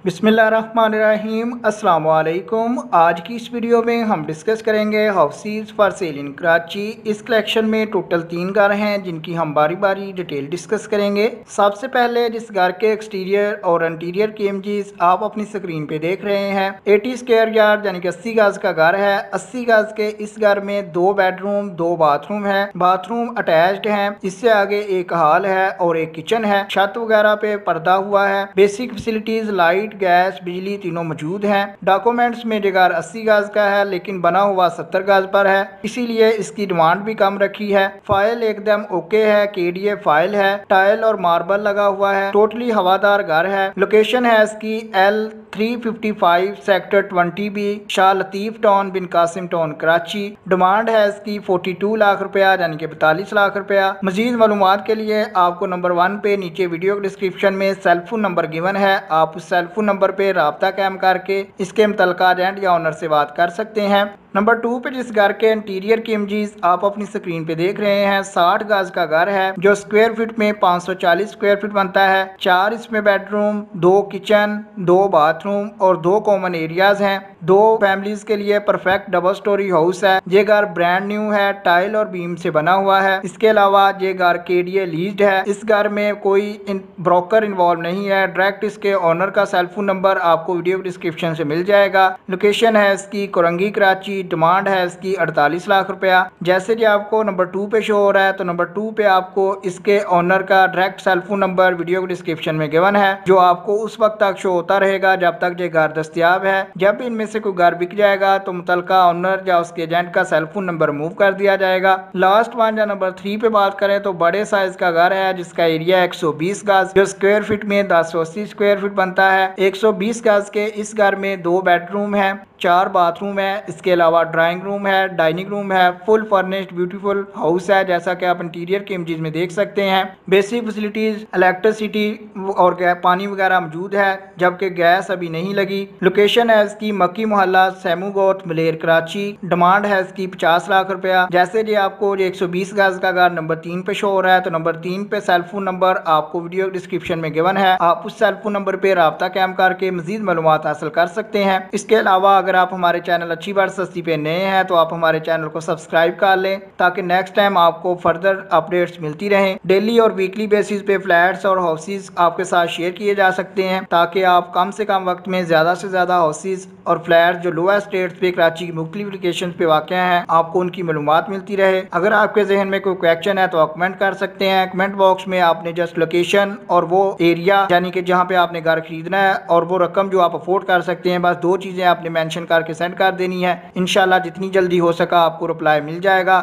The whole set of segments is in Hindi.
बिस्मिल्लाहिर्रहमानिर्रहीम अस्सलाम वालेकुम। आज की इस वीडियो में हम डिस्कस करेंगे हाउसेस फॉर सेल इन कराची। इस कलेक्शन में टोटल 3 घर हैं जिनकी हम बारी बारी डिटेल डिस्कस करेंगे। सबसे पहले जिस घर के एक्सटीरियर और इंटीरियर की इमेजेस आप अपनी स्क्रीन पे देख रहे हैं 80 स्क्वायर यार्ड यानी कि 80 गज का घर है। 80 गज के इस घर में 2 बेडरूम 2 बाथरूम है। बाथरूम अटैच्ड है। इससे आगे एक हॉल है और एक किचन है। छत वगैरह पे पर्दा हुआ है। बेसिक फैसिलिटीज लाइट गैस बिजली तीनों मौजूद हैं। डॉक्यूमेंट्स में जगह 80 गज का है लेकिन बना हुआ 70 गज पर है, इसीलिए इसकी डिमांड भी कम रखी है। फाइल एकदम ओके है, केडीए फाइल है, टाइल और मार्बल लगा हुआ है। टोटली हवादार घर है। लोकेशन है इसकी L355 sector 20B Shah Latif town Bin Qasim town Karachi. Demand है इसकी 42 लाख रुपया यानी कि 42 लाख रुपया। मजीद मालूमात के लिए आपको नंबर 1 पे नीचे वीडियो डिस्क्रिप्शन में सेलफोन नंबर गिवन है, आप उस सेलफोन नंबर पे राब्ता कायम करके इसके मुतल्लिका एजेंट या ओनर से बात कर सकते हैं। नंबर 2 पे जिस घर के इंटीरियर की इमेजेस आप अपनी स्क्रीन पे देख रहे हैं 60 गज का घर है जो स्क्वायर फीट में 540 स्क्वायर फीट बनता है। 4 इसमें बेडरूम 2 किचन 2 बाथरूम और 2 कॉमन एरियाज हैं। 2 फैमिलीज के लिए परफेक्ट डबल स्टोरी हाउस है। ये घर ब्रांड न्यू है, टाइल और बीम से बना हुआ है। इसके अलावा ये घर केडीए लीज्ड है। इस घर में कोई ब्रोकर इन्वॉल्व नहीं है। डायरेक्ट इसके ओनर का सेलफोन नंबर आपको वीडियो डिस्क्रिप्शन से मिल जाएगा। लोकेशन है इसकी कुरंगी कराची। डिमांड है इसकी 48 लाख रुपया। जैसे कि आपको नंबर 2 पे शो हो रहा है तो नंबर 2 पे आपको इसके ओनर का direct cellphone number video description में गिवन है जो आपको उस वक्त तक शो होता रहेगा जब तक ये घर दस्तियाब है। जब इनमें से कोई घर बिक जाएगा तो मुतल्लिका ओनर या उसके एजेंट का सेलफोन नंबर मूव कर दिया जाएगा। लास्ट वन या नंबर 3 पे बात करें तो बड़े साइज का घर है जिसका एरिया 120 गज जो स्क्वायर फीट में 1080 स्क्वायर फीट बनता है। 120 गज के इस घर में 2 बेडरूम है 4 बाथरूम है। इसके अलावा ड्राइंग रूम है, डाइनिंग रूम है। फुल फर्निश्ड ब्यूटीफुल हाउस है जैसा कि आप इंटीरियर के इमेजेस में देख सकते हैं। बेसिक फैसिलिटीज इलेक्ट्रिसिटी और पानी वगैरह मौजूद है जबकि गैस अभी नहीं लगी। लोकेशन है इसकी मक्की मोहल्ला सैमुगोत मलेर कराची। डिमांड है इसकी 50 लाख रुपया। जैसे जी आपको 120 गज का घर नंबर 3 पे शो हो रहा है तो नंबर 3 पे सेलफोन नंबर आपको वीडियो डिस्क्रिप्शन में गिवन है, आप उस सेलफोन नंबर पे राब्ता कायम करके मजीद मालूमात हासिल कर सकते हैं। इसके अलावा अगर आप हमारे चैनल अच्छी बात सस्ती पे नए हैं तो आप हमारे चैनल को सब्सक्राइब कर लें ताकि नेक्स्ट टाइम आपको फर्दर अपडेट्स मिलती रहें। डेली और वीकली बेसिस पे फ्लैट्स और हाउसेस आपके साथ शेयर किए जा सकते हैं ताकि आप कम से कम वक्त में ज़्यादा से ज़्यादा हाउसेस और फ्लैट्स जो लोएस्ट रेट्स पे कराची की मुख्तलिफ लोकेशन पे वाक़या हैं आपको उनकी मालूमात मिलती रहे। अगर आपके जहन में कोई क्वेश्चन है तो आप कमेंट कर सकते हैं। कमेंट बॉक्स में आपने जस्ट लोकेशन और वो एरिया यानी कि जहाँ पे आपने घर खरीदना है और वो रकम जो आप अफोर्ड कर सकते हैं, बस 2 चीज़ें आपने मेंशन करके सेंड कर देनी है। इंशाल्लाह जितनी जल्दी हो सका आपको रिप्लाई मिल जाएगा।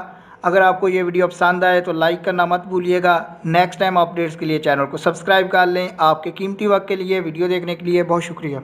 अगर आपको ये वीडियो पसंद आए तो लाइक करना मत भूलिएगा। नेक्स्ट टाइम अपडेट्स के लिए चैनल को सब्सक्राइब कर लें। आपके कीमती वक्त के लिए वीडियो देखने के लिए बहुत शुक्रिया।